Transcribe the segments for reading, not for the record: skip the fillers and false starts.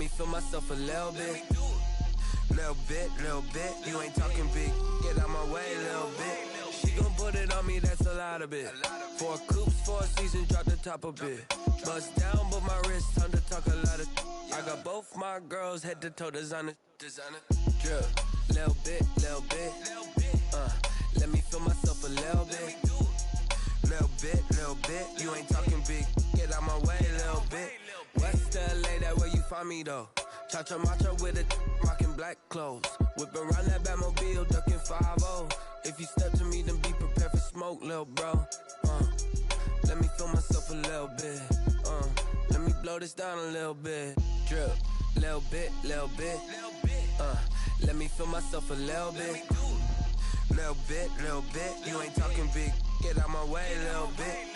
me feel myself a little bit. Little bit, you ain't talking big. Get out my way, little bit. She gon' put it on me, that's a lot of it. 4 coops, 4 seasons, drop the top a bit. Bust down, but my wrist, time to talk a lot of. I got both my girls head to toe designer. Drip, little bit. Let me feel myself a little bit. Little bit, you ain't talking big. Get out my way, little bit. West LA, that where you find me though. Cha-cha matcha with a rockin' black clothes. Whip around that Batmobile, ducking 5-0. If you step to me, then be prepared for smoke, lil' bro. Let me feel myself a little bit. Let me blow this down a little bit. Drip, little bit. Let me feel myself a little bit. Little bit. You ain't talking big. Get out my way, little bit.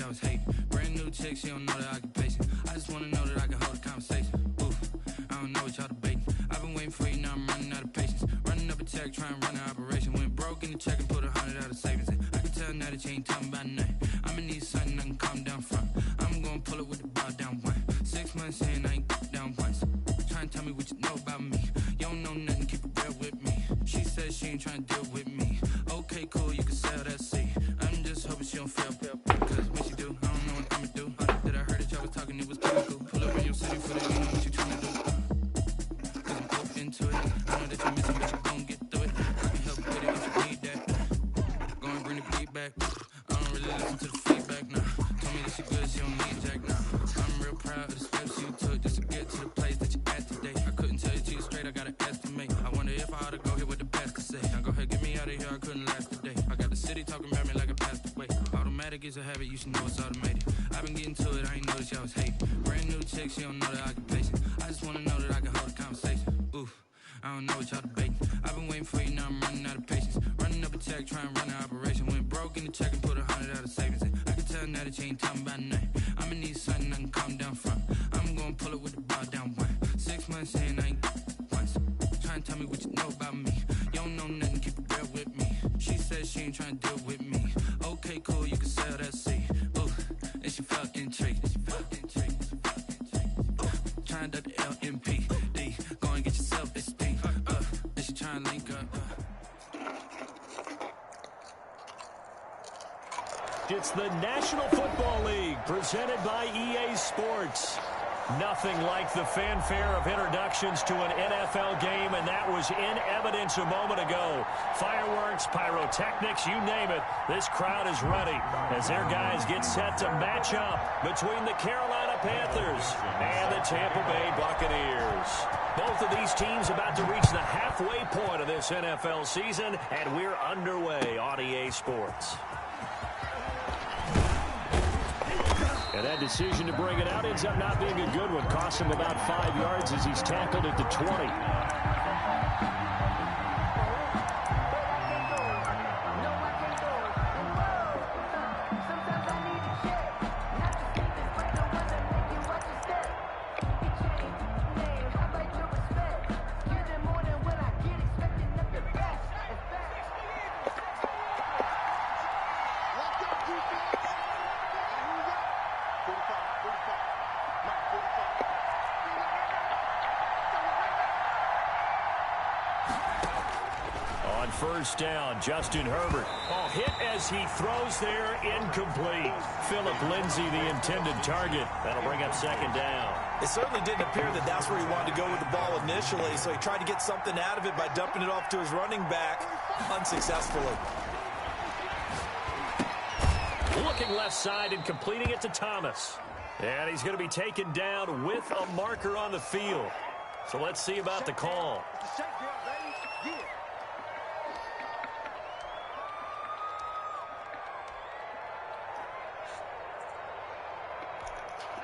I was hating. Brand new chick, she don't know the occupation. I just wanna know that I can hold a conversation. Oof, I don't know what y'all debating. I've been waiting for you, now I'm running out of patience. Running up a check, trying to run an operation. Went broke in the check and put 100 out of savings. I can tell now that you ain't talking about nothing. I'ma need something I can calm down from. I'm gonna pull it with the bow down one. 6 months in, I ain't down once. Trying to tell me what you know about me. You don't know nothing, keep it real with me. She says she ain't trying to deal with me. Okay, cool, you can sell that seat. I'm just hoping she don't fail. Cause when she do, I don't know what I'ma do. That I heard that y'all was talking, it was kinda cool. Pull up in your city for the, you know what you tryna do. Cause I'm open into it. I know that you're missing, but you gon' get through it. I can help with it if you need that. Go and bring the beat back. I don't really listen to the feedback now. Told me that she good, she don't need Jack now. I'm real proud of the steps you took just to get to the place that you at today. I couldn't tell you to you straight, I gotta estimate. I wonder if I ought to go here with the best to say. Now go ahead, get me out of here, I couldn't last today. I got the city talking about me like I passed away. Automatic is a habit, you should know it's automated. I've been getting to it, I ain't noticed y'all was hating. Brand new chick, she don't know the occupation. I just wanna know that I can hold a conversation. Oof, I don't know what y'all debating. I've been waiting for you, now I'm running out of patience. Running up a check, trying to run an operation. Went broke in the check and put 100 out of savings. I can tell now that you ain't talking about nothing. I'ma need something I can calm down from. I'm gonna pull it with the bow down one. 6 months in, I ain't once. Trying to tell me what you know about me. You don't know nothing, keep it real with me. She says she ain't trying to deal with me. Okay, cool, you can sell that seat. Ooh, and she felt intrigued. Trying to duck the LMPD. Go and get yourself this thing. And she trying to link up. It's the National Football League presented by EA Sports. Nothing like the fanfare of introductions to an NFL game, and that was in evidence a moment ago. Fireworks, pyrotechnics, you name it. This crowd is ready as their guys get set to match up between the Carolina Panthers and the Tampa Bay Buccaneers. Both of these teams about to reach the halfway point of this NFL season, and we're underway on EA Sports. And that decision to bring it out ends up not being a good one. Cost him about 5 yards as he's tackled at the 20. First down, Justin Herbert. Oh, hit as he throws there, incomplete. Phillip Lindsay, the intended target. That'll bring up second down. It certainly didn't appear that that's where he wanted to go with the ball initially, so he tried to get something out of it by dumping it off to his running back unsuccessfully. Looking left side and completing it to Thomas. And he's going to be taken down with a marker on the field. So let's see about the call.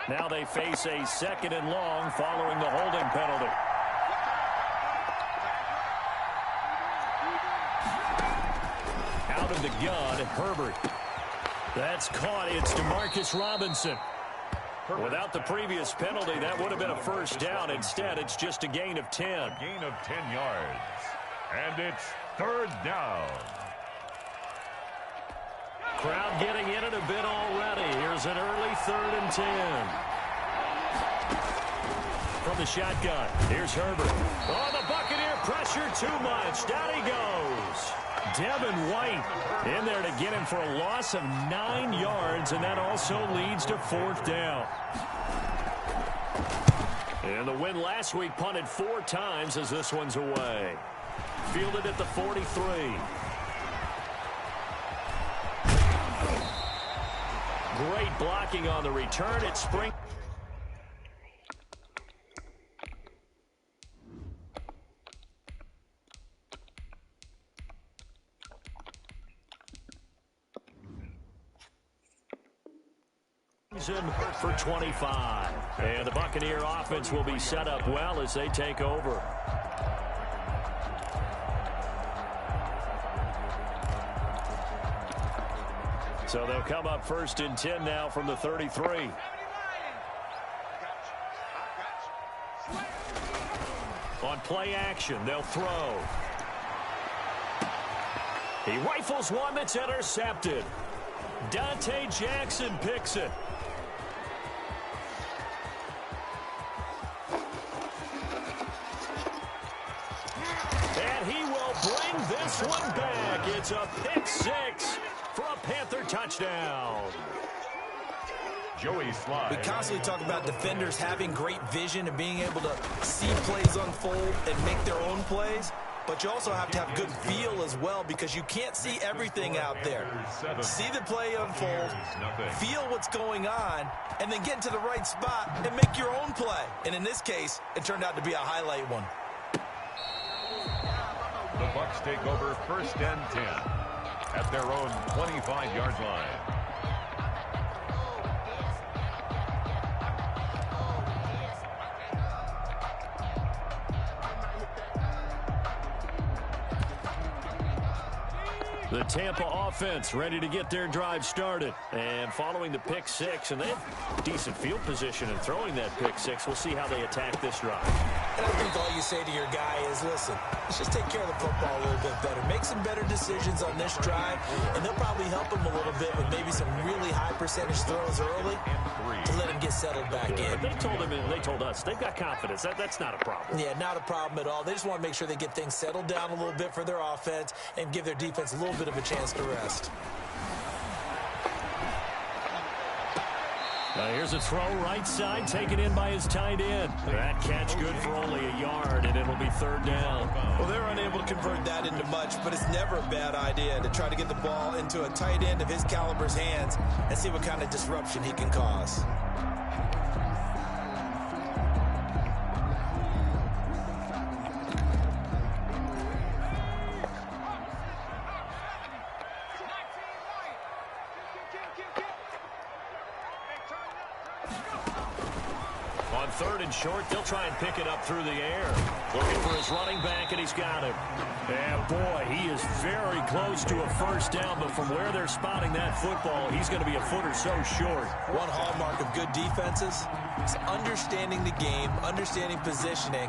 Now they face a second and long following the holding penalty. in the gun. Herbert. That's caught. It's DeMarcus Robinson. Without the previous penalty, that would have been a first down. Instead, it's just a gain of 10. A gain of 10 yards. And it's third down. Crowd getting in it a bit already. Here's an early 3rd and 10. From the shotgun, here's Herbert. Oh, the Buccaneer pressure too much. Down he goes. Devin White in there to get him for a loss of 9 yards, and that also leads to 4th down. And the win last week punted 4 times as this one's away. Fielded at the 43. Great blocking on the return. It's spring. For 25. And the Buccaneer offense will be set up well as they take over. So they'll come up 1st and 10 now from the 33. On play action, they'll throw. He rifles one that's intercepted. Dante Jackson picks it. And he will bring this one back. It's a pick 6 for a Panther touchdown. Joey Slye. We constantly talk about defenders having great vision and being able to see plays unfold and make their own plays. But you also have to have good feel as well because you can't see everything out there. See the play unfold, feel what's going on, and then get into the right spot and make your own play. And in this case, it turned out to be a highlight one. The Bucs take over 1st and 10 at their own 25-yard line. The Tampa offense ready to get their drive started. And following the pick 6, and they have decent field position in throwing that pick 6. We'll see how they attack this drive. And I think all you say to your guy is, listen, let's just take care of the football a little bit better. Make some better decisions on this drive, and they'll probably help him a little bit with maybe some really high percentage throws early to let him get settled back in. They told him, and they told us, they've got confidence. That's not a problem. Yeah, not a problem at all. They just want to make sure they get things settled down a little bit for their offense and give their defense a little bit of a chance to rest. Here's a throw right side taken in by his tight end. That catch good for only a yard, and it'll be 3rd down. Well, they're unable to convert that into much, but it's never a bad idea to try to get the ball into a tight end of his caliber's hands and see what kind of disruption he can cause. On 3rd and short, they'll try and pick it up through the air. Looking for his running back, and he's got him. And boy, he is very close to a 1st down, but from where they're spotting that football, he's going to be a foot or so short. One hallmark of good defenses is understanding the game, understanding positioning,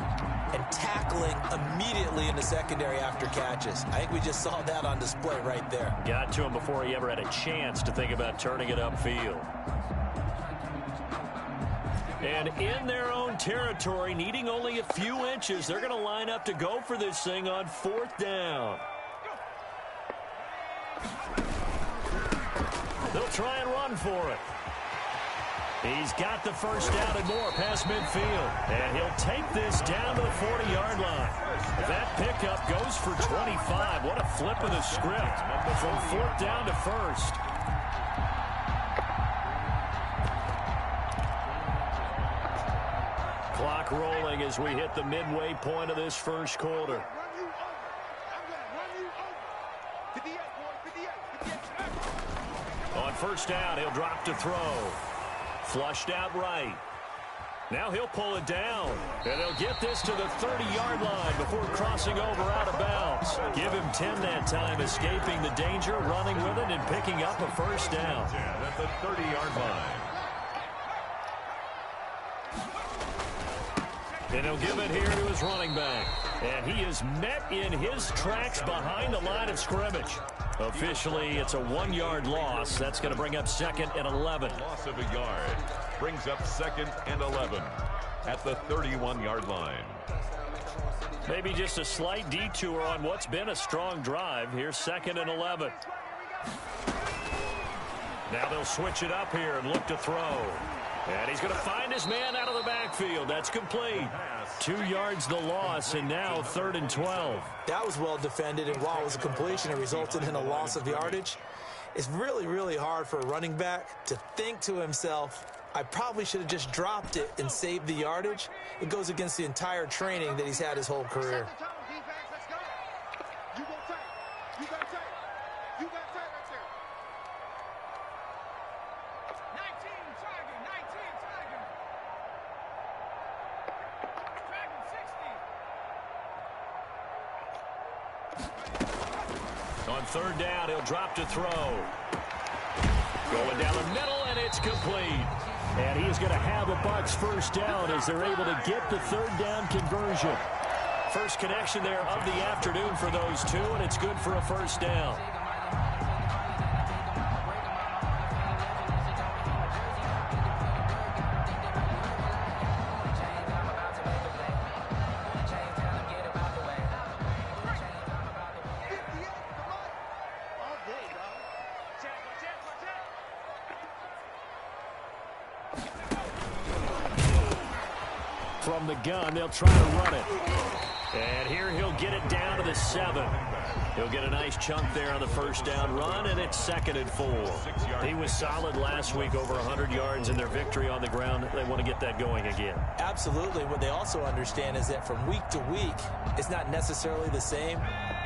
and tackling immediately in the secondary after catches. I think we just saw that on display right there. Got to him before he ever had a chance to think about turning it upfield. And in their own territory, needing only a few inches, they're going to line up to go for this thing on 4th down. They'll try and run for it. He's got the 1st down and more past midfield. And he'll take this down to the 40-yard line. That pickup goes for 25. What a flip of the script from 4th down to 1st. Clock rolling as we hit the midway point of this 1st quarter. On 1st down, he'll drop to throw. Flushed out right. Now he'll pull it down, and they'll get this to the 30-yard line before crossing over out of bounds. Give him 10 that time, escaping the danger, running with it, and picking up a first down. At the 30-yard line. And he'll give it here to his running back. And he is met in his tracks behind the line of scrimmage. Officially, it's a 1-yard loss. That's going to bring up 2nd and 11. Loss of a yard brings up 2nd and 11 at the 31-yard line. Maybe just a slight detour on what's been a strong drive. Here's 2nd and 11. Now they'll switch it up here and look to throw. And he's going to find his man out of the backfield. That's complete. 2 yards the loss, and now 3rd and 12. That was well defended, and while it was a completion, it resulted in a loss of yardage. It's really, really hard for a running back to think to himself, I probably should have just dropped it and saved the yardage. It goes against the entire training that he's had his whole career. On 3rd down, he'll drop to throw. Going down the middle, and it's complete. And he is going to have a Bucs first down as they're able to get the 3rd down conversion. First connection there of the afternoon for those two, and it's good for a first down. From the gun, they'll try to run it. And here he'll get it down to the 7. He'll get a nice chunk there on the first down run, and it's 2nd and 4. He was solid last week, over 100 yards in their victory on the ground. They want to get that going again. Absolutely. What they also understand is that from week to week, it's not necessarily the same,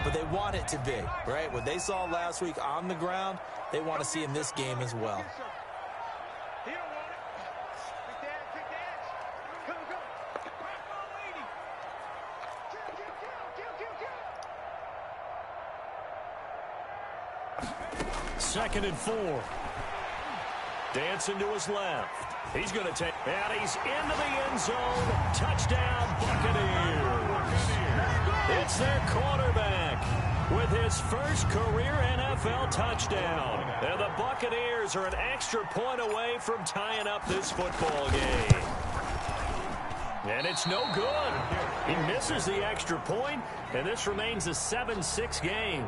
but they want it to be, right? What they saw last week on the ground, they want to see in this game as well. Second and 4. Dancing to his left. He's going to take, and he's into the end zone. Touchdown, Buccaneers. It's their quarterback with his first career NFL touchdown. And the Buccaneers are an extra point away from tying up this football game. And it's no good. He misses the extra point, and this remains a 7-6 game.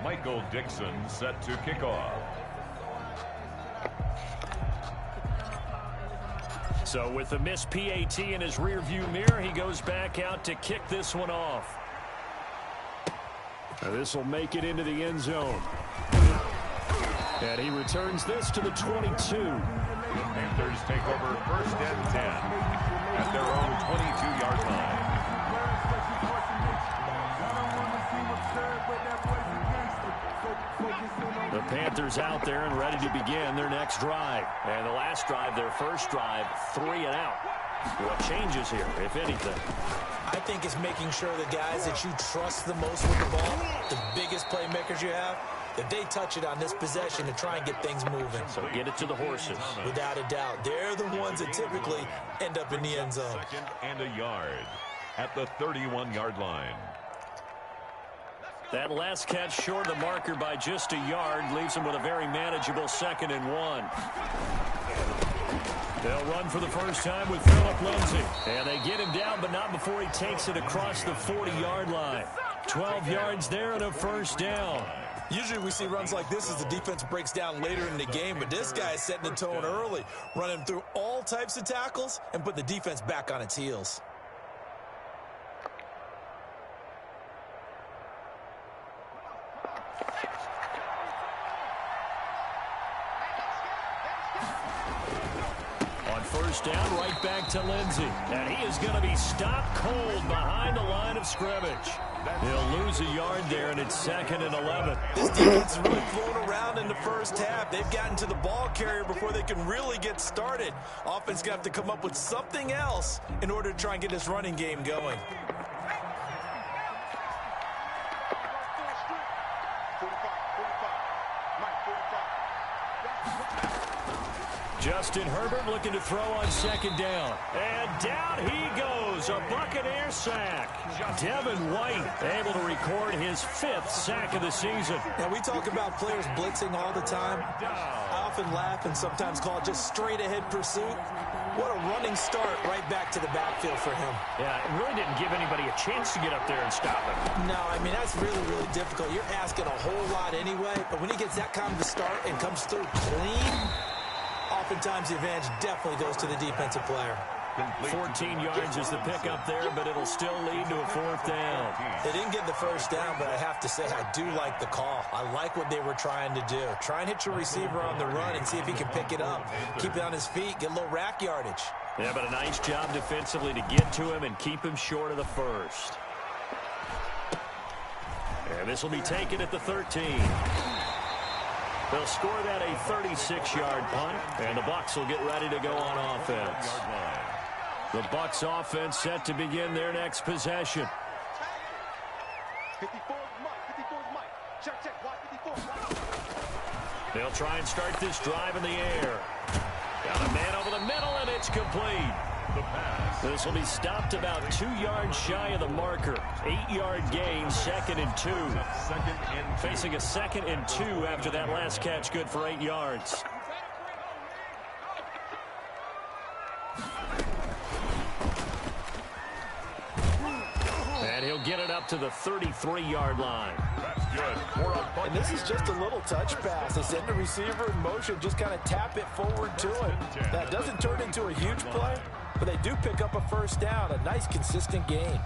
Michael Dixon set to kick off. So with the missed PAT in his rearview mirror, he goes back out to kick this one off. This will make it into the end zone. And he returns this to the 22. The Panthers take over 1st and 10 at their own 22-yard line. The Panthers out there and ready to begin their next drive. And the last drive, their first drive, 3 and out. What changes here, if anything? I think it's making sure the guys that you trust the most with the ball, the biggest playmakers you have, that they touch it on this possession to try and get things moving. So get it to the horses. Without a doubt. They're the ones that typically end up in the end zone. 2nd and a yard at the 31-yard line. That last catch short of the marker by just a yard leaves them with a very manageable 2nd and 1. They'll run for the first time with Phillip Lindsay. And they get him down, but not before he takes it across the 40-yard line. 12 yards there and a first down. Usually we see runs like this as the defense breaks down later in the game, but this guy is setting the tone early, running through all types of tackles and put the defense back on its heels. first down, right back to Lindsey. And he is going to be stopped cold behind the line of scrimmage. He'll lose a yard there, and it's 2nd and 11. This defense is really flown around in the first half. They've gotten to the ball carrier before they can really get started. Offense going to have to come up with something else in order to try and get this running game going. Justin Herbert looking to throw on 2nd down. And down he goes. A Buccaneer sack. Devin White able to record his 5th sack of the season. Now, we talk about players blitzing all the time. I often laugh and sometimes call it just straight-ahead pursuit. What a running start right back to the backfield for him. Yeah, it really didn't give anybody a chance to get up there and stop him. No, I mean, that's really, really difficult. You're asking a whole lot anyway, but when he gets that kind of a start and comes through clean, oftentimes the advantage definitely goes to the defensive player. 14 yards is the pickup there, but it'll still lead to a 4th down. They didn't get the first down, but I have to say I do like the call. I like what they were trying to do. Try and hit your receiver on the run and see if he can pick it up. Keep it on his feet, get a little rack yardage. Yeah, but a nice job defensively to get to him and keep him short of the first. And this will be taken at the 13. They'll score that a 36-yard punt, and the Bucs will get ready to go on offense. The Bucs offense set to begin their next possession. They'll try and start this drive in the air. Got a man over the middle, and it's complete. This will be stopped about 2 yards shy of the marker. 8-yard gain, 2nd and 2. Facing a 2nd and 2 after that last catch, good for 8 yards. And he'll get it up to the 33-yard line. That's good. And this is just a little touch pass. They send the receiver in motion, just kind of tap it forward to him. That doesn't turn into a huge play, but they do pick up a first down. A nice, consistent gain.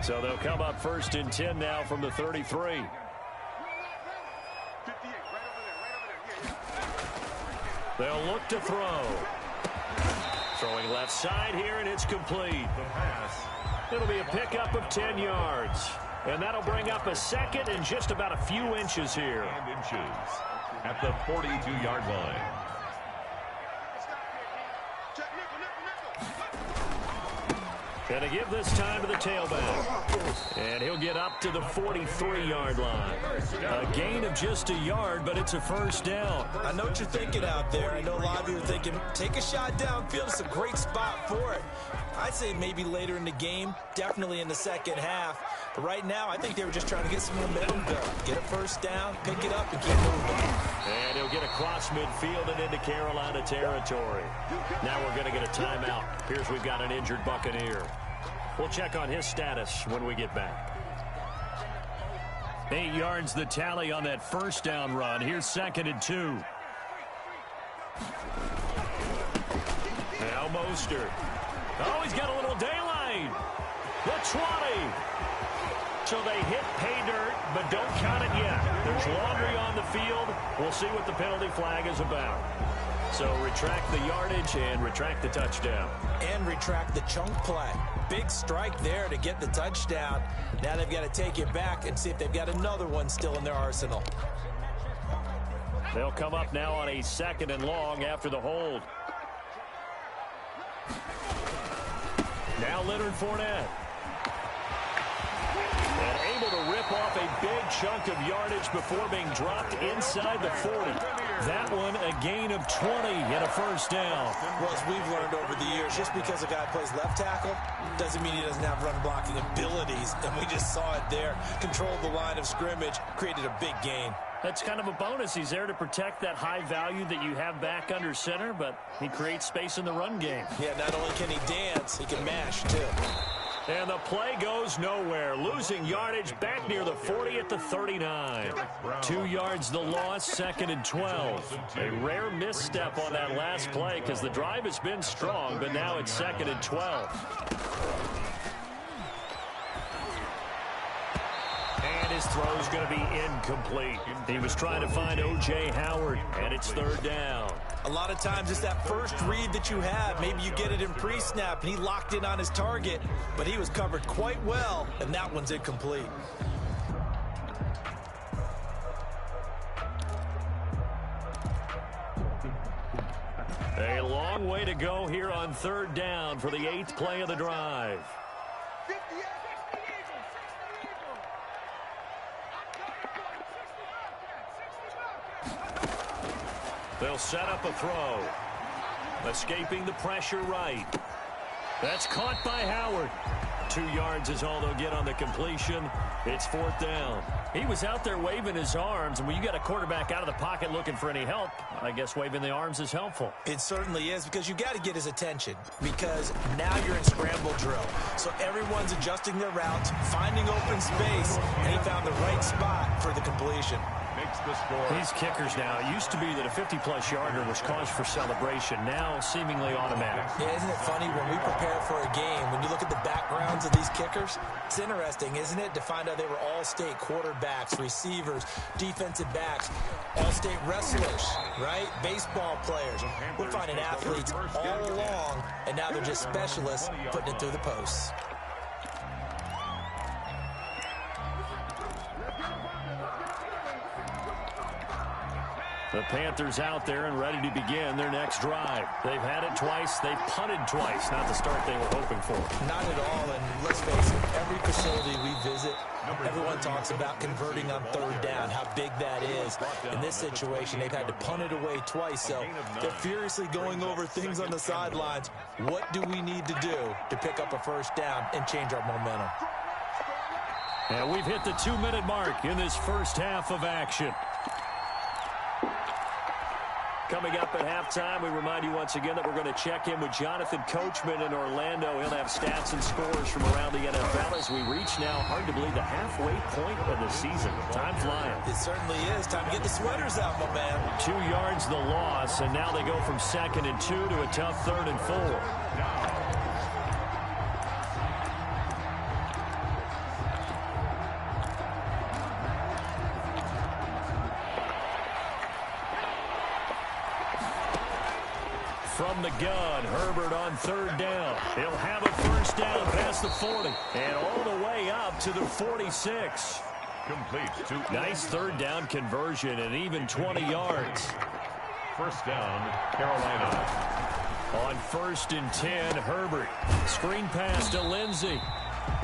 So they'll come up 1st and 10 now from the 33. They'll look to throw. Throwing left side here, and it's complete. It'll be a pickup of 10 yards. And that'll bring up a 2nd and just about a few inches here. At the 42-yard line. And to give this time to the tailback. And he'll get up to the 43-yard line. A gain of just a yard, but it's a first down. I know what you're thinking out there. I know a lot of you are thinking, take a shot downfield. It's a great spot for it. I'd say maybe later in the game, definitely in the second half. But right now, I think they were just trying to get some momentum built. Get a first down, pick it up, and keep moving. And he'll get across midfield and into Carolina territory. Now we're going to get a timeout. Here's we've got an injured Buccaneer. We'll check on his status when we get back. 8 yards the tally on that first down run. Here's 2nd and 2. Now Mostert. Oh, he's got a little daylight. The 20. So they hit pay dirt, but don't count it yet. There's laundry on the field. We'll see what the penalty flag is about. So retract the yardage and retract the touchdown. And retract the chunk play. Big strike there to get the touchdown. Now they've got to take it back and see if they've got another one still in their arsenal. They'll come up now on a 2nd and long after the hold. Now Leonard Fournette. And able to rip off a big chunk of yardage before being dropped inside the 40. That one a gain of 20 and a first down. Well, as we've learned over the years, just because a guy plays left tackle doesn't mean he doesn't have run blocking abilities. And we just saw it there. Controlled the line of scrimmage, created a big gain. That's kind of a bonus. He's there to protect that high value that you have back under center, but he creates space in the run game. Yeah, not only can he dance, he can mash too. And the play goes nowhere. Losing yardage back near the 40 at the 39. 2 yards the loss, 2nd and 12. A rare misstep on that last play because the drive has been strong, but now it's 2nd and 12. And his throw is going to be incomplete. He was trying to find O.J. Howard, and it's 3rd down. A lot of times it's that first read that you have. Maybe you get it in pre-snap, and he locked in on his target, but he was covered quite well, and that one's incomplete. A long way to go here on third down for the 8th play of the drive. They'll set up a throw. Escaping the pressure right. That's caught by Howard. 2 yards is all they'll get on the completion. It's 4th down. He was out there waving his arms, and when you got a quarterback out of the pocket looking for any help, I guess waving the arms is helpful. It certainly is, because you got to get his attention, because now you're in scramble drill. So everyone's adjusting their routes, finding open space, and he found the right spot for the completion. The score. These kickers now, it used to be that a 50-plus yarder was cause for celebration. Now seemingly automatic. Yeah, isn't it funny when we prepare for a game, when you look at the backgrounds of these kickers, it's interesting, isn't it, to find out they were all-state quarterbacks, receivers, defensive backs, all-state wrestlers, right? Baseball players. We're finding athletes all along, and now they're just specialists putting it through the posts. The Panthers out there and ready to begin their next drive. They've had it twice. They've punted twice. Not the start they were hoping for. Not at all, and let's face it, every facility we visit, everyone talks about converting on third down, how big that is. In this situation, they've had to punt it away twice, so they're furiously going over things on the sidelines. What do we need to do to pick up a first down and change our momentum? And we've hit the 2-minute mark in this first half of action. Coming up at halftime, we remind you once again that we're going to check in with Jonathan Coachman in Orlando. He'll have stats and scores from around the NFL as we reach now, hard to believe, the halfway point of the season. Time flying. It certainly is. Time to get the sweaters out, my man. 2 yards the loss, and now they go from 2nd and 2 to a tough 3rd and 4. From the gun, Herbert on 3rd down. He'll have a first down past the 40 and all the way up to the 46. Complete. Nice 3rd down conversion and even 20 yards. First down, Carolina. On 1st and 10, Herbert. Screen pass to Lindsey.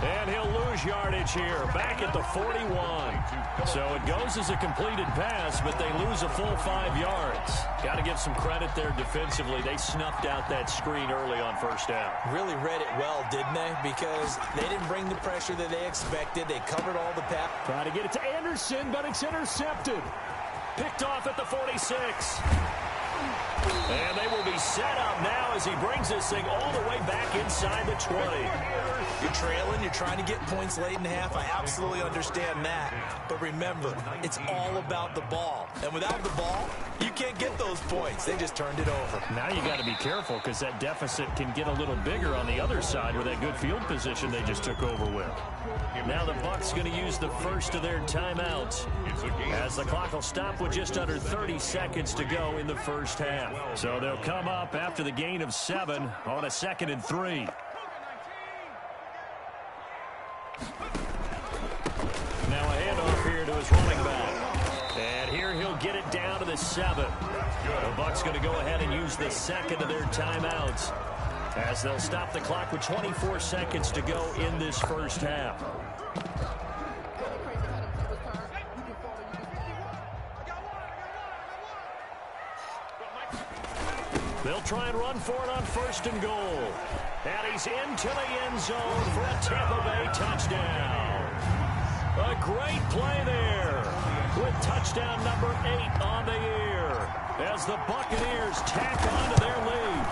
And he'll lose yardage here, back at the 41. So it goes as a completed pass, but they lose a full 5 yards. Got to give some credit there defensively. They snuffed out that screen early on first down. Really read it well, didn't they? Because they didn't bring the pressure that they expected. They covered all the pass. Trying to get it to Anderson, but it's intercepted. Picked off at the 46. And they will be set up now as he brings this thing all the way back inside the 20. You're trailing, you're trying to get points late in the half. I absolutely understand that. But remember, it's all about the ball. And without the ball, you can't get those points. They just turned it over. Now you got to be careful because that deficit can get a little bigger on the other side with that good field position they just took over with. Now the Bucs going to use the first of their timeouts as the clock will stop with just under 30 seconds to go in the first half. So they'll come up after the gain of 7 on a 2nd and 3. Now a handoff here to his running back. And here he'll get it down to the 7. The Bucs going to go ahead and use the 2nd of their timeouts as they'll stop the clock with 24 seconds to go in this first half. They'll try and run for it on 1st and goal. And he's into the end zone for a Tampa Bay touchdown. A great play there with touchdown number 8 on the year as the Buccaneers tack on to their lead.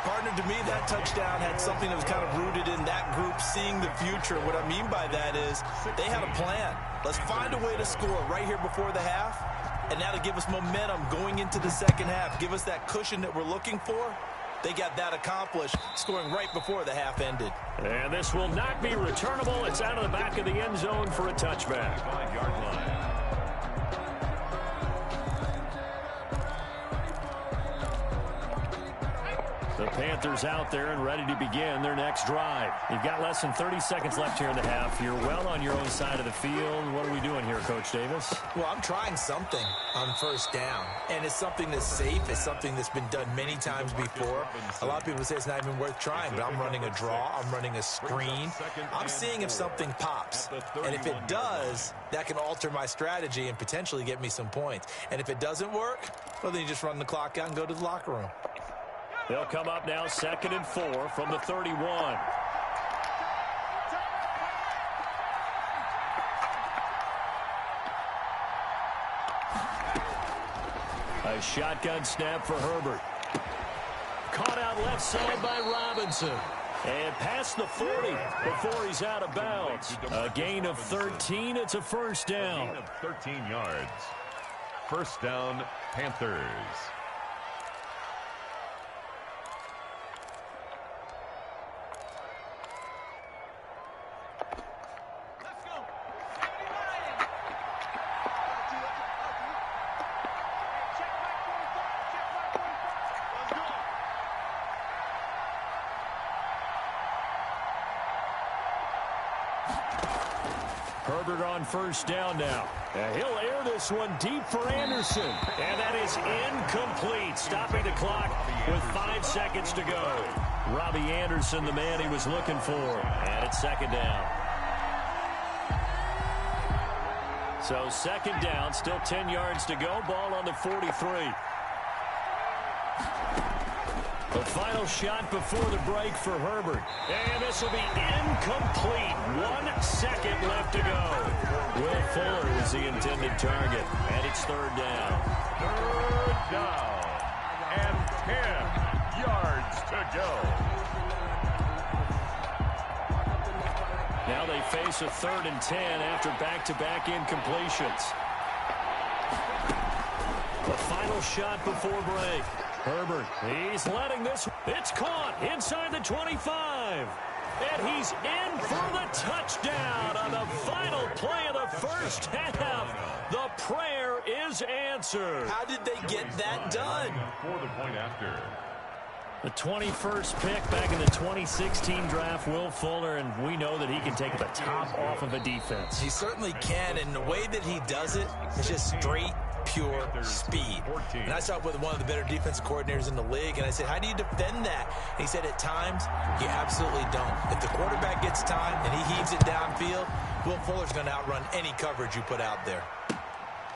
Partner, to me, that touchdown had something that was kind of rooted in that group seeing the future. What I mean by that is they had a plan. Let's find a way to score right here before the half. And now to give us momentum going into the second half, give us that cushion that we're looking for. They got that accomplished, scoring right before the half ended. And this will not be returnable. It's out of the back of the end zone for a touchback. 5-yard line. The Panthers out there and ready to begin their next drive. You've got less than 30 seconds left here in the half. You're well on your own side of the field. What are we doing here, Coach Davis? Well, I'm trying something on first down, and it's something that's safe. It's something that's been done many times before. A lot of people say it's not even worth trying, but I'm running a draw. I'm running a screen. I'm seeing if something pops, and if it does, that can alter my strategy and potentially get me some points. And if it doesn't work, well, then you just run the clock out and go to the locker room. They'll come up now 2nd and 4 from the 31. A shotgun snap for Herbert. Caught out left side by Robinson. And past the 40 before he's out of bounds. A gain of 13. It's a first down. A gain of 13 yards. First down, Panthers. Herbert on first down now. And he'll air this one deep for Anderson. And that is incomplete. Stopping the clock with 5 seconds to go. Robbie Anderson, the man he was looking for. And it's second down. So second down, still 10 yards to go. Ball on the 43. The final shot before the break for Herbert. And this will be incomplete. 1 second left to go. Will Fuller is the intended target. And it's third down. Third down. And 10 yards to go. Now they face a 3rd and 10 after back-to-back incompletions. The final shot before break. Herbert, he's letting this. It's caught inside the 25. And he's in for the touchdown on the final play of the first half. The prayer is answered. How did they get that done? For the point after. The 21st pick back in the 2016 draft, Will Fuller, and we know that he can take the top off of a defense. He certainly can, and the way that he does it is just straight, pure speed. And I talked with one of the better defensive coordinators in the league, and I said, how do you defend that? And he said, at times, you absolutely don't. If the quarterback gets time and he heaves it downfield, Will Fuller's going to outrun any coverage you put out there.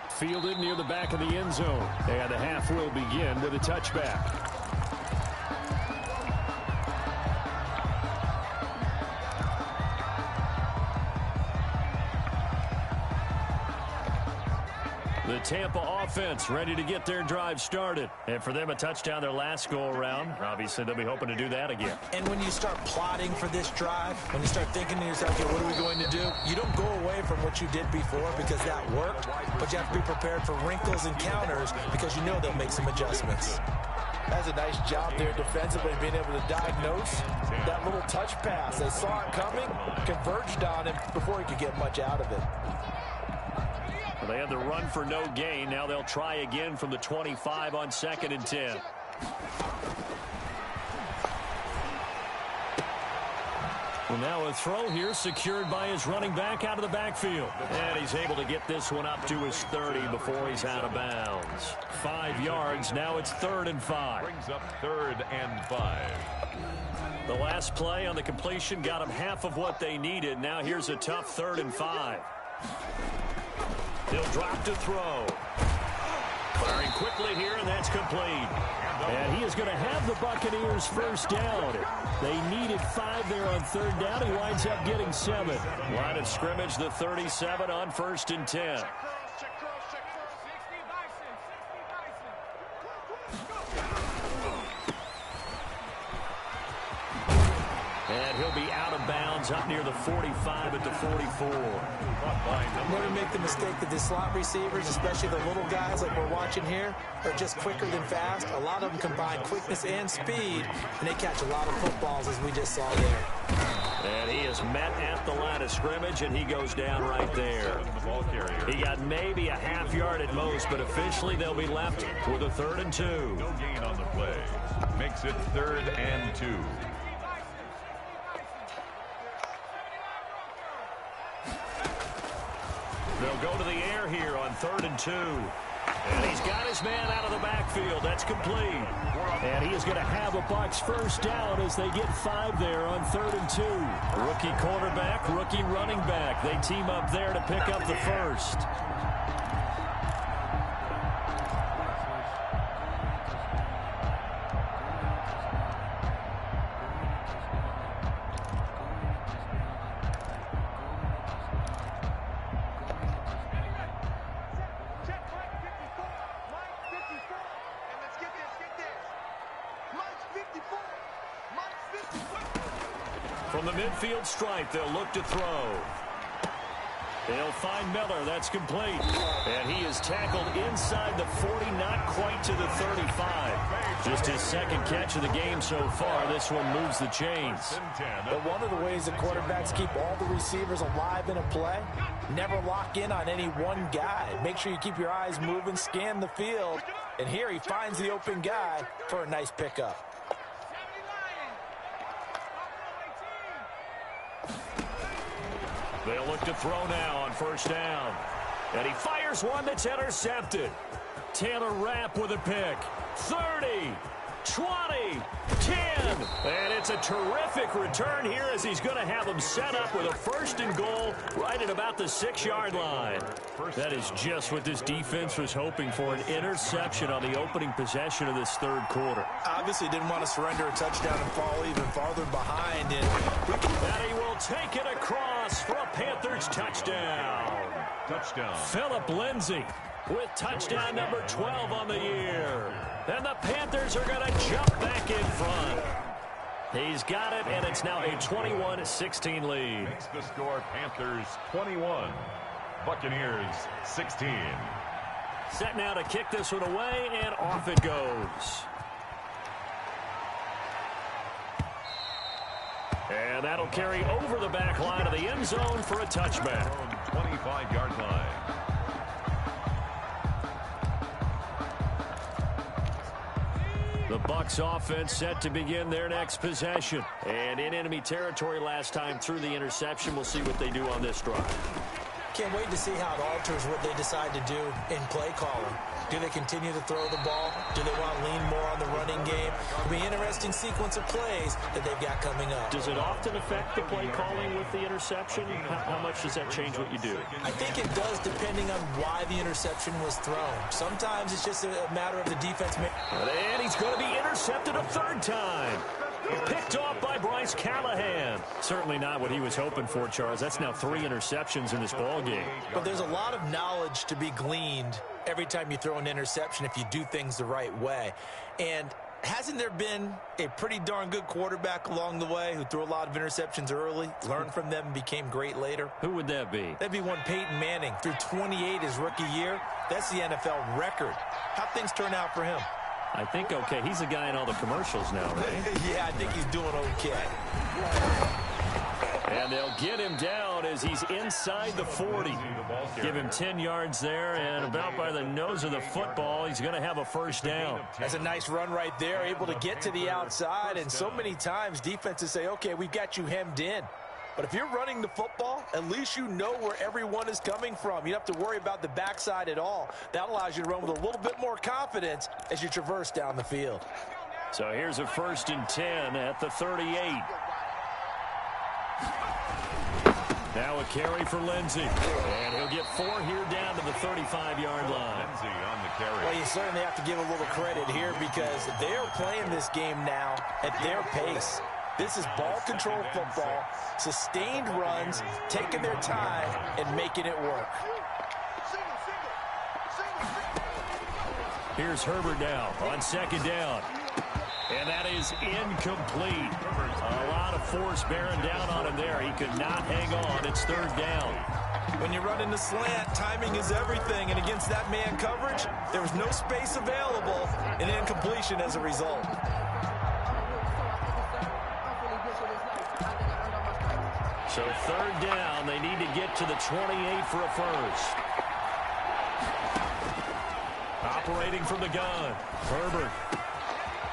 Fielded near the back of the end zone. And the half will begin with a touchback. The Tampa offense ready to get their drive started. And for them, a touchdown their last go-around. Obviously, they'll be hoping to do that again. And when you start plotting for this drive, when you start thinking to yourself, okay, what are we going to do? You don't go away from what you did before because that worked, but you have to be prepared for wrinkles and counters because you know they'll make some adjustments. That's a nice job there defensively, being able to diagnose that little touch pass. They saw it coming, converged on him before he could get much out of it. Well, they had the run for no gain. Now they'll try again from the 25 on 2nd and 10. Well, now a throw here secured by his running back out of the backfield. And he's able to get this one up to his 30 before he's out of bounds. 5 yards. Now it's 3rd and 5. Brings up 3rd and 5. The last play on the completion got them half of what they needed. Now here's a tough 3rd and 5. He'll drop to throw. Firing quickly here, and that's complete. And he is going to have the Buccaneers first down. They needed 5 there on 3rd down. He winds up getting 7. Line of scrimmage, the 37 on 1st and 10. And he'll be out of bounds up near the 45 at the 44. Never make the mistake that the slot receivers, especially the little guys like we're watching here, are just quicker than fast. A lot of them combine quickness and speed, and they catch a lot of footballs, as we just saw there. And he is met at the line of scrimmage, and he goes down right there. He got maybe a half yard at most, but officially they'll be left with a 3rd and 2. No gain on the play. Makes it 3rd and 2. They'll go to the air here on 3rd and 2. And he's got his man out of the backfield. That's complete. And he is going to have a Bucs first down as they get 5 there on 3rd and 2. Rookie quarterback, rookie running back. They team up there to pick up the first. From the midfield stripe, they'll look to throw. They'll find Miller. That's complete. And he is tackled inside the 40, not quite to the 35. Just his second catch of the game so far. This one moves the chains. But one of the ways that quarterbacks keep all the receivers alive in a play, never lock in on any one guy. Make sure you keep your eyes moving, scan the field. And here he finds the open guy for a nice pickup. They'll look to throw now on first down. And he fires one that's intercepted. Taylor Rapp with a pick. 30, 20, 10. And it's a terrific return here as he's going to have them set up with a 1st and goal right at about the 6-yard line. That is just what this defense was hoping for, an interception on the opening possession of this 3rd quarter. Obviously didn't want to surrender a touchdown and fall even farther behind. And he will take it across for a Panthers touchdown. Touchdown. Philip Lindsay with touchdown number 12 on the year. And the Panthers are going to jump back in front. He's got it, and it's now a 21-16 lead. Makes the score Panthers 21, Buccaneers 16. Set now to kick this one away, and off it goes. And that'll carry over the back line of the end zone for a touchback. 25-yard line. The Bucs offense set to begin their next possession. And in enemy territory last time through the interception. We'll see what they do on this drive. Can't wait to see how it alters what they decide to do in play calling. Do they continue to throw the ball? Do they want to lean more on the running game? It'll be an interesting sequence of plays that they've got coming up. Does it often affect the play calling with the interception? How much does that change what you do? I think it does, depending on why the interception was thrown. Sometimes it's just a matter of the defense. And he's going to be intercepted a 3rd time. Picked off by Bryce Callahan. Certainly not what he was hoping for, Charles. That's now 3 interceptions in this ball game. But there's a lot of knowledge to be gleaned every time you throw an interception if you do things the right way. And hasn't there been a pretty darn good quarterback along the way who threw a lot of interceptions early, learned from them, and became great later? Who would that be? That'd be one Peyton Manning. Threw 28 his rookie year. That's the NFL record. How'd things turn out for him? I think okay. He's a guy in all the commercials now, right? Yeah, I think he's doing okay. And they'll get him down as he's inside the 40. Give him 10 yards there, and about by the nose of the football, he's going to have a first down. That's a nice run right there, able to get to the outside, and so many times defenses say, okay, we've got you hemmed in. But if you're running the football, at least you know where everyone is coming from. You don't have to worry about the backside at all. That allows you to run with a little bit more confidence as you traverse down the field. So here's a 1st and 10 at the 38. Now a carry for Lindsay. And he'll get 4 here down to the 35-yard line. Lindsay on the carry. Well, you certainly have to give a little credit here because they're playing this game now at their pace. This is ball control football, sustained runs, taking their time, and making it work. Here's Herbert now on 2nd down. And that is incomplete. A lot of force bearing down on him there. He could not hang on. It's 3rd down. When you run in the slant, timing is everything. And against that man coverage, there was no space available, and incompletion as a result. So 3rd down, they need to get to the 28 for a first. Operating from the gun, Herbert.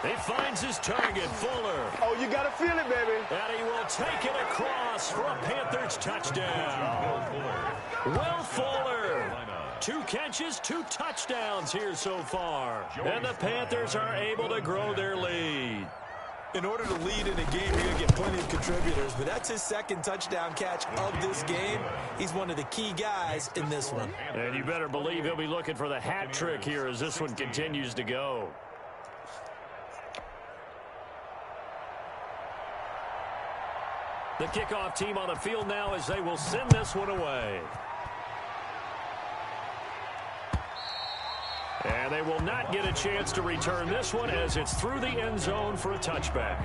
He finds his target, Fuller. Oh, you got to feel it, baby. And he will take it across for a Panthers touchdown. Will Fuller. 2 catches, 2 touchdowns here so far. And the Panthers are able to grow their lead. In order to lead in a game, you're going to get plenty of contributors, but that's his 2nd touchdown catch of this game. He's one of the key guys in this one. And you better believe he'll be looking for the hat trick here as this one continues to go. The kickoff team on the field now as they will send this one away. And they will not get a chance to return this one as it's through the end zone for a touchback.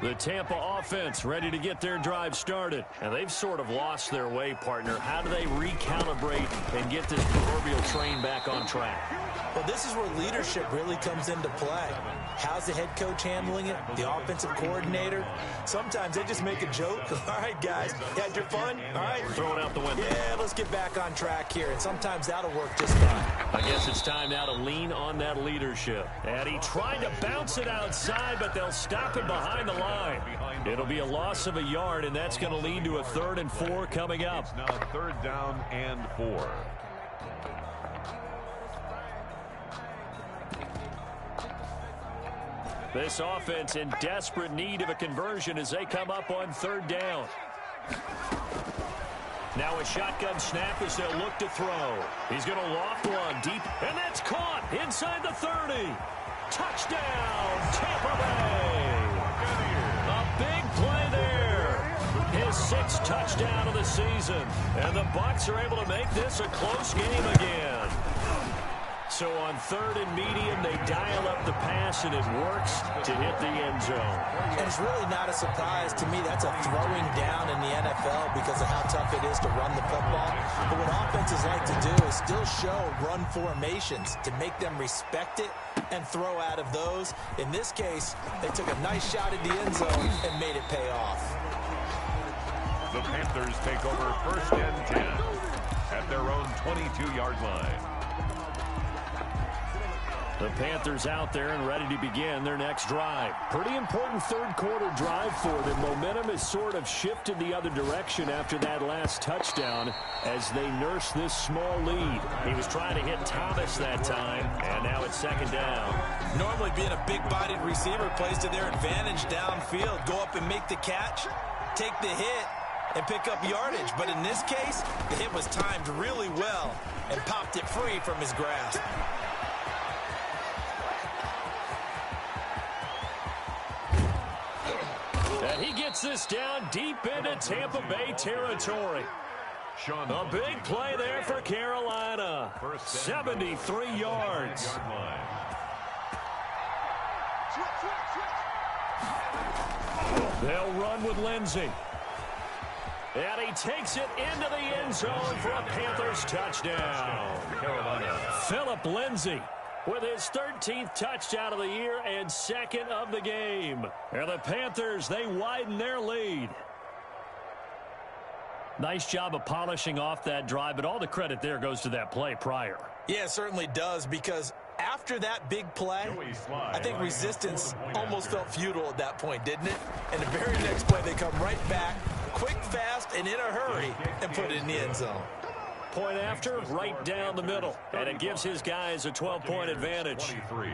The Tampa offense ready to get their drive started. And they've sort of lost their way, partner. How do they recalibrate and get this proverbial train back on track? Well, this is where leadership really comes into play. How's the head coach handling it? The offensive coordinator? Sometimes they just make a joke. All right, guys, you had your fun? All right. Throw it out the window. Yeah, let's get back on track here. And sometimes that'll work just fine. I guess it's time now to lean on that leadership. And he tried to bounce it outside, but they'll stop him behind the line. It'll be a loss of a yard, and that's going to lead to a 3rd and 4 coming up. It's now 3rd down and 4. This offense in desperate need of a conversion as they come up on 3rd down. Now a shotgun snap as they'll look to throw. He's going to loft one deep, and that's caught inside the 30. Touchdown, Tampa Bay. A big play there. His 6th touchdown of the season. And the Bucs are able to make this a close game again. So on 3rd and medium, they dial up the pass, and it works to hit the end zone. And it's really not a surprise to me. That's a throwing down in the NFL because of how tough it is to run the football. But what offenses like to do is still show run formations to make them respect it and throw out of those. In this case, they took a nice shot at the end zone and made it pay off. The Panthers take over 1st and 10 at their own 22-yard line. The Panthers out there and ready to begin their next drive. Pretty important 3rd quarter drive for them. Momentum has sort of shifted the other direction after that last touchdown as they nurse this small lead. He was trying to hit Thomas that time, and now it's 2nd down. Normally being a big-bodied receiver plays to their advantage downfield. Go up and make the catch, take the hit, and pick up yardage. But in this case, the hit was timed really well and popped it free from his grasp. And he gets this down deep into Tampa Bay territory. A big play there for Carolina. 73 yards. They'll run with Lindsey. And he takes it into the end zone for a Panthers touchdown. Phillip Lindsey with his 13th touchdown of the year and 2nd of the game. And the Panthers, they widen their lead. Nice job of polishing off that drive, but all the credit there goes to that play prior. Yeah, it certainly does, because after that big play, I think resistance almost felt futile at that point, didn't it? And the very next play, they come right back, quick, fast, and in a hurry, and put it in the end zone. Point after, right down the middle. And it gives his guys a 12-point advantage. 23.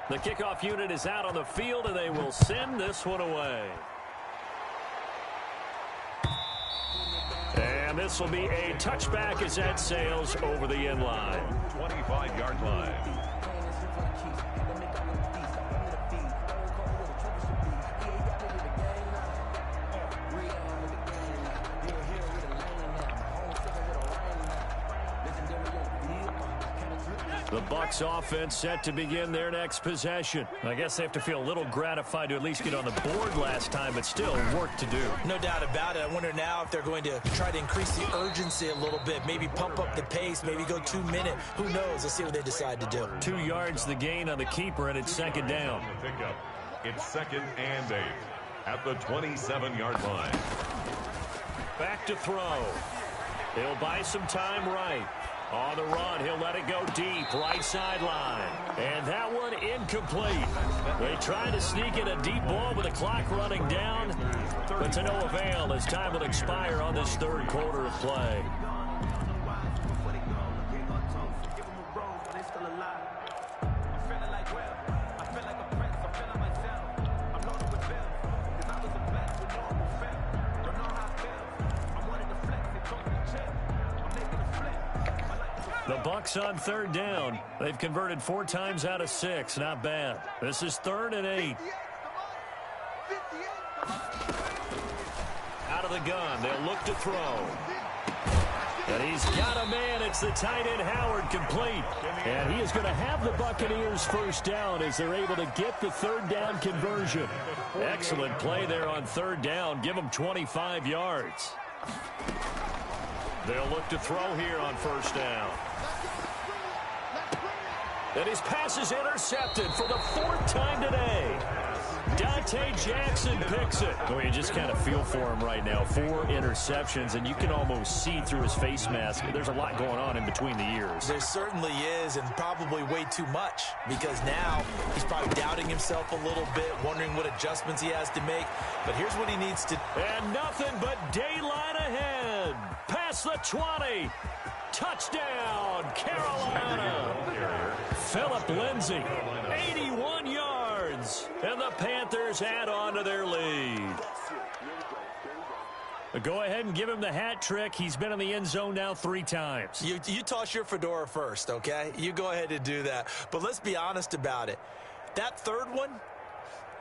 The kickoff unit is out on the field, and they will send this one away. And this will be a touchback as that sails over the end line. 25-yard line. The Bucs offense set to begin their next possession. I guess they have to feel a little gratified to at least get on the board last time, but still work to do. No doubt about it. I wonder now if they're going to try to increase the urgency a little bit, maybe pump up the pace, maybe go 2 minute. Who knows? Let's see what they decide to do. 2 yards the gain on the keeper, and it's second down. It's 2nd and 8 at the 27-yard line. Back to throw. He'll buy some time right. On the run, he'll let it go deep, right sideline. And that one incomplete. They tried to sneak in a deep ball with the clock running down, but to no avail as time will expire on this third quarter of play. The Bucs on third down. They've converted 4 times out of 6. Not bad. This is 3rd and 8. Out of the gun. They'll look to throw. And he's got a man. It's the tight end Howard, complete. And he is going to have the Buccaneers first down as they're able to get the third down conversion. Excellent play there on third down. Give them 25 yards. They'll look to throw here on first down. And his pass is intercepted for the 4th time today. Dante Jackson picks it. Well, you just kind of feel for him right now. 4 interceptions, and you can almost see through his face mask. There's a lot going on in between the ears. There certainly is, and probably way too much, because now he's probably doubting himself a little bit, wondering what adjustments he has to make. But here's what he needs to. And nothing but daylight ahead. Past the 20. Touchdown, Carolina. Phillip Lindsay, 81 yards. And the Panthers add on to their lead. Go ahead and give him the hat trick. He's been in the end zone now 3 times. You toss your fedora first, okay? You go ahead and do that. But let's be honest about it. That third one,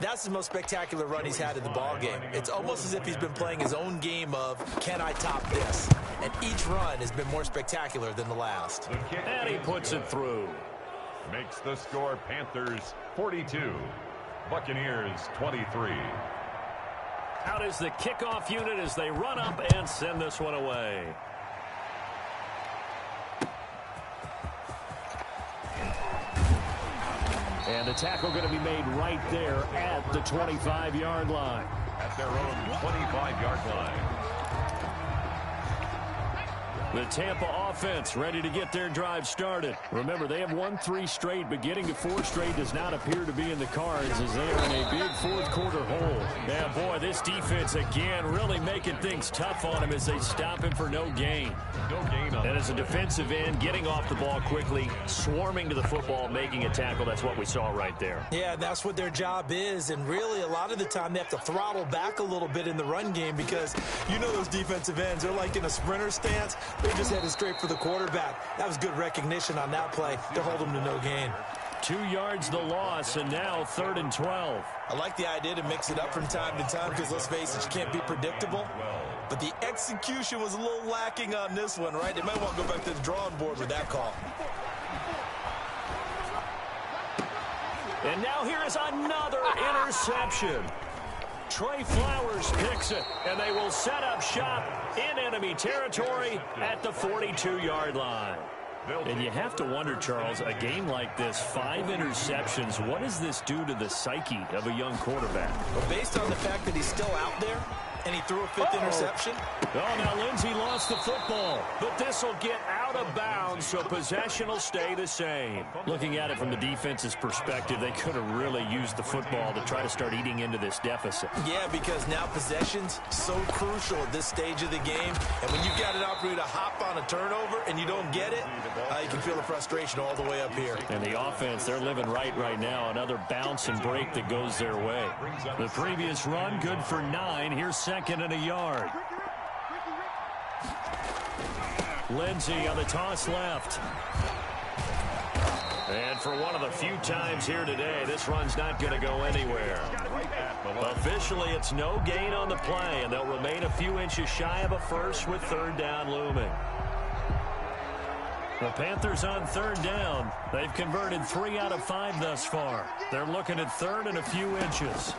that's the most spectacular run he's had in the ball game. It's almost as if he's been playing his own game of, can I top this? And each run has been more spectacular than the last. And he puts it through. Makes the score Panthers 42, Buccaneers 23. Out is the kickoff unit as they run up and send this one away. And the tackle going to be made right there at the 25-yard line. At their own 25-yard line. The Tampa offense ready to get their drive started. Remember, they have won 3 straight, but getting to 4 straight does not appear to be in the cards as they are in a big fourth-quarter hole. Now, boy, this defense again really making things tough on him as they stop him for no gain. No gain on. And as a defensive end, getting off the ball quickly, swarming to the football, making a tackle, that's what we saw right there. Yeah, that's what their job is, and really a lot of the time they have to throttle back a little bit in the run game because you know those defensive ends, they're like in a sprinter stance. They just headed straight for the quarterback. That was good recognition on that play. They'll hold him to no gain. 2 yards the loss, and now 3rd and 12. I like the idea to mix it up from time to time because, let's face it, you can't be predictable. But the execution was a little lacking on this one, right? They might want to go back to the drawing board with that call. And now here is another interception. Trey Flowers picks it, and they will set up shop in enemy territory at the 42-yard line. And you have to wonder, Charles, a game like this, 5 interceptions, what does this do to the psyche of a young quarterback? Well, based on the fact that he's still out there, and he threw a 5th interception. Oh, now Lindsey lost the football, but this will get out of bounds, so possession will stay the same. Looking at it from the defense's perspective, they could have really used the football to try to start eating into this deficit. Yeah, because now possession's so crucial at this stage of the game, and when you've got an opportunity to hop on a turnover and you don't get it, you can feel the frustration all the way up here. And the offense, they're living right now. Another bounce and break that goes their way. The previous run, good for 9. Here's 2nd and a yard. Lindsey on the toss left. And for one of the few times here today, this run's not going to go anywhere. Officially, it's no gain on the play, and they'll remain a few inches shy of a first with 3rd down looming. The Panthers on third down. They've converted 3 out of 5 thus far. They're looking at third and a few inches.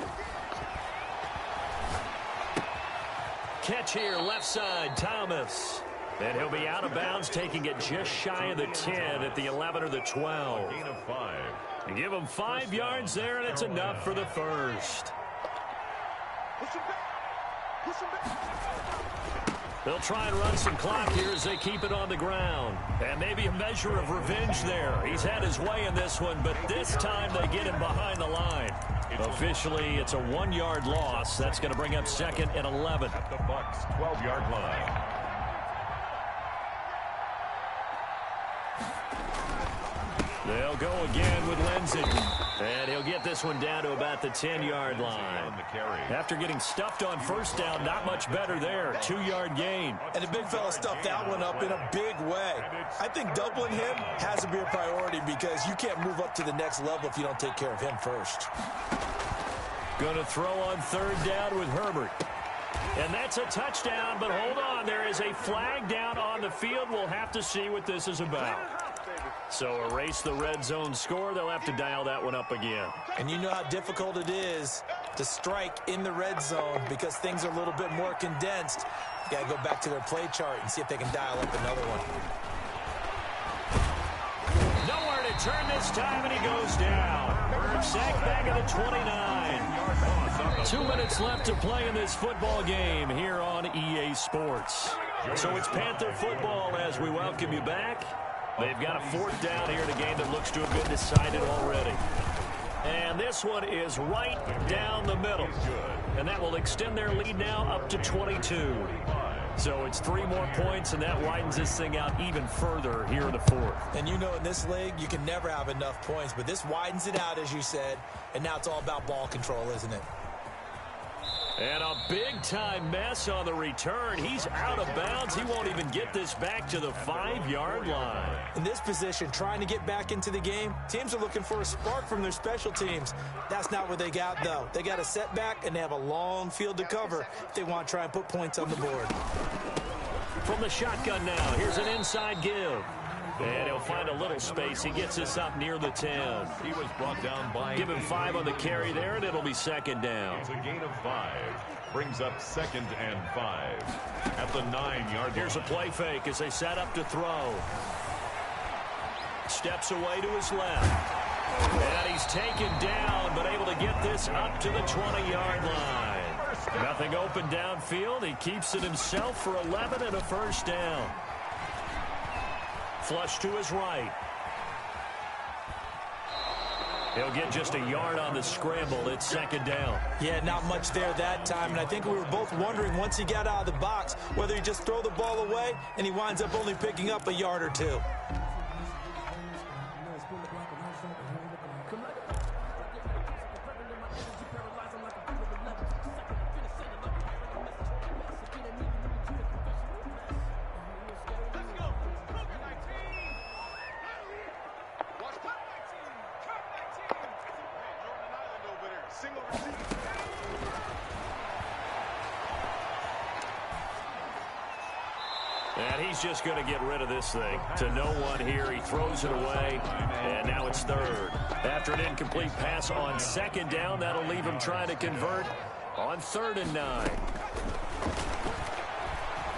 Catch here, left side, Thomas. And he'll be out of bounds, taking it just shy of the 10 at the 11 or the 12. Gain of 5. Give him 5 yards there, and it's enough for the first. They'll try and run some clock here as they keep it on the ground. And maybe a measure of revenge there. He's had his way in this one, but this time they get him behind the line. Officially, it's a 1-yard loss. That's going to bring up 2nd and 11. At the Bucs' 12-yard line. They'll go again with Lindsey. And he'll get this one down to about the 10-yard line. After getting stuffed on first down, not much better there. 2-yard gain. And the big fella stuffed that one up in a big way. I think doubling him has to be a priority because you can't move up to the next level if you don't take care of him first. Going to throw on third down with Herbert. And that's a touchdown, but hold on. There is a flag down on the field. We'll have to see what this is about. So erase the red zone score. They'll have to dial that one up again. And you know how difficult it is to strike in the red zone because things are a little bit more condensed. You got to go back to their play chart and see if they can dial up another one. Nowhere to turn this time, and he goes down. Sacked back at the 29. 2 minutes left to play in this football game here on EA Sports. So it's Panther football as we welcome you back. They've got a 4th down here in a game that looks to have been decided already. And this one is right down the middle. And that will extend their lead now up to 22. So it's 3 more points, and that widens this thing out even further here in the 4th. And you know in this league, you can never have enough points, but this widens it out, as you said, and now it's all about ball control, isn't it? And a big-time mess on the return. He's out of bounds. He won't even get this back to the 5-yard line. In this position, trying to get back into the game, teams are looking for a spark from their special teams. That's not what they got, though. They got a setback, and they have a long field to cover if they want to try and put points on the board. From the shotgun now, here's an inside give. And he'll find a little space. He gets this up near the 10. He was brought down by... Give him 5 on the carry there, and it'll be 2nd down. It's a gain of 5. Brings up 2nd and 5. At the 9-yard line. Here's a play fake as they set up to throw. Steps away to his left. And he's taken down, but able to get this up to the 20-yard line. Nothing open downfield. He keeps it himself for 11 and a 1st down. Flush to his right. He'll get just a yard on the scramble. It's 2nd down. Yeah, not much there that time. And I think we were both wondering once he got out of the box whether he just throw the ball away and he winds up only picking up a yard or 2. And he's just going to get rid of this thing. To no one here. He throws it away. And now it's 3rd. After an incomplete pass on 2nd down, that'll leave him trying to convert on 3rd and 9.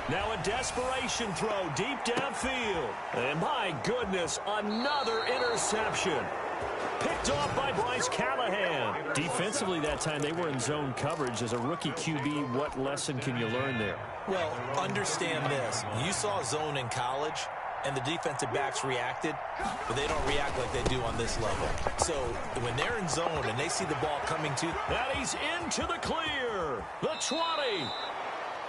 Now a desperation throw deep downfield. And my goodness, another interception. Picked off by Bryce Callahan. Defensively that time, they were in zone coverage. As a rookie QB, what lesson can you learn there? Well, understand this. You saw zone in college, and the defensive backs reacted, but they don't react like they do on this level. So when they're in zone and they see the ball coming to... And he's into the clear. The 20.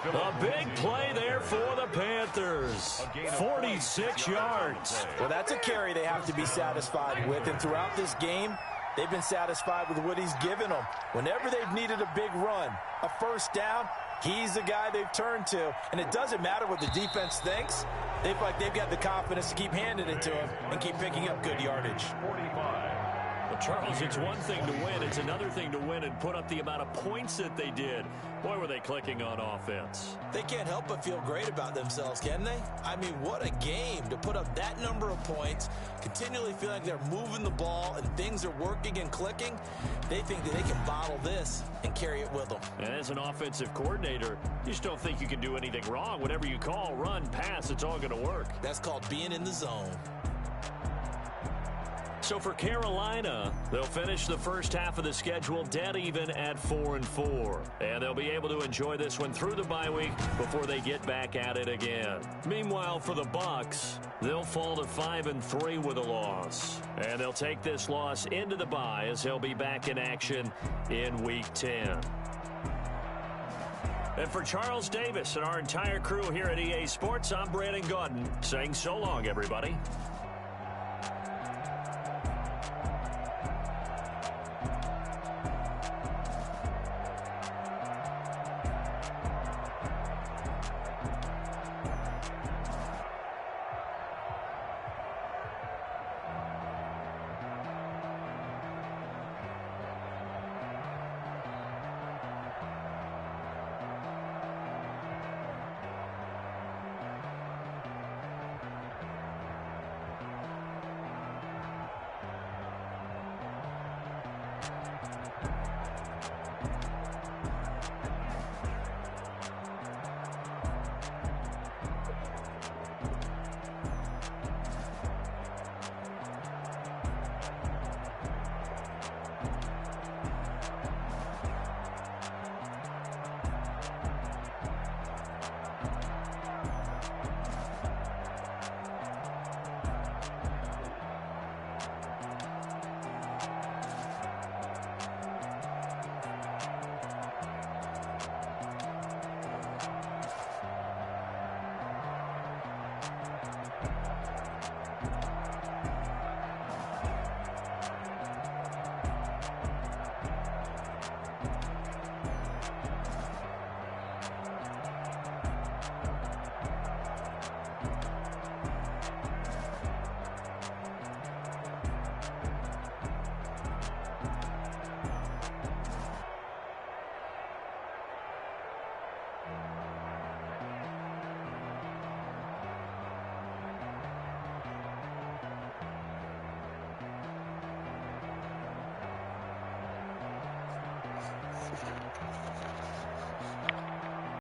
A big play there for the Panthers. 46 yards. Well, that's a carry they have to be satisfied with. And throughout this game, they've been satisfied with what he's given them. Whenever they've needed a big run, a 1st down, he's the guy they've turned to. And it doesn't matter what the defense thinks. They've got the confidence to keep handing it to him and keep picking up good yardage. 45. Well, Charles, it's one thing to win. It's another thing to win and put up the amount of points that they did. Boy, were they clicking on offense. They can't help but feel great about themselves, can they? I mean, what a game to put up that number of points, continually feeling like they're moving the ball and things are working and clicking. They think that they can bottle this and carry it with them. And as an offensive coordinator, you just don't think you can do anything wrong. Whatever you call, run, pass, it's all going to work. That's called being in the zone. So for Carolina, they'll finish the first half of the schedule dead even at 4-4. And they'll be able to enjoy this one through the bye week before they get back at it again. Meanwhile, for the Bucs, they'll fall to 5-3 with a loss. And they'll take this loss into the bye as they'll be back in action in Week 10. And for Charles Davis and our entire crew here at EA Sports, I'm Brandon Gaudin saying so long, everybody.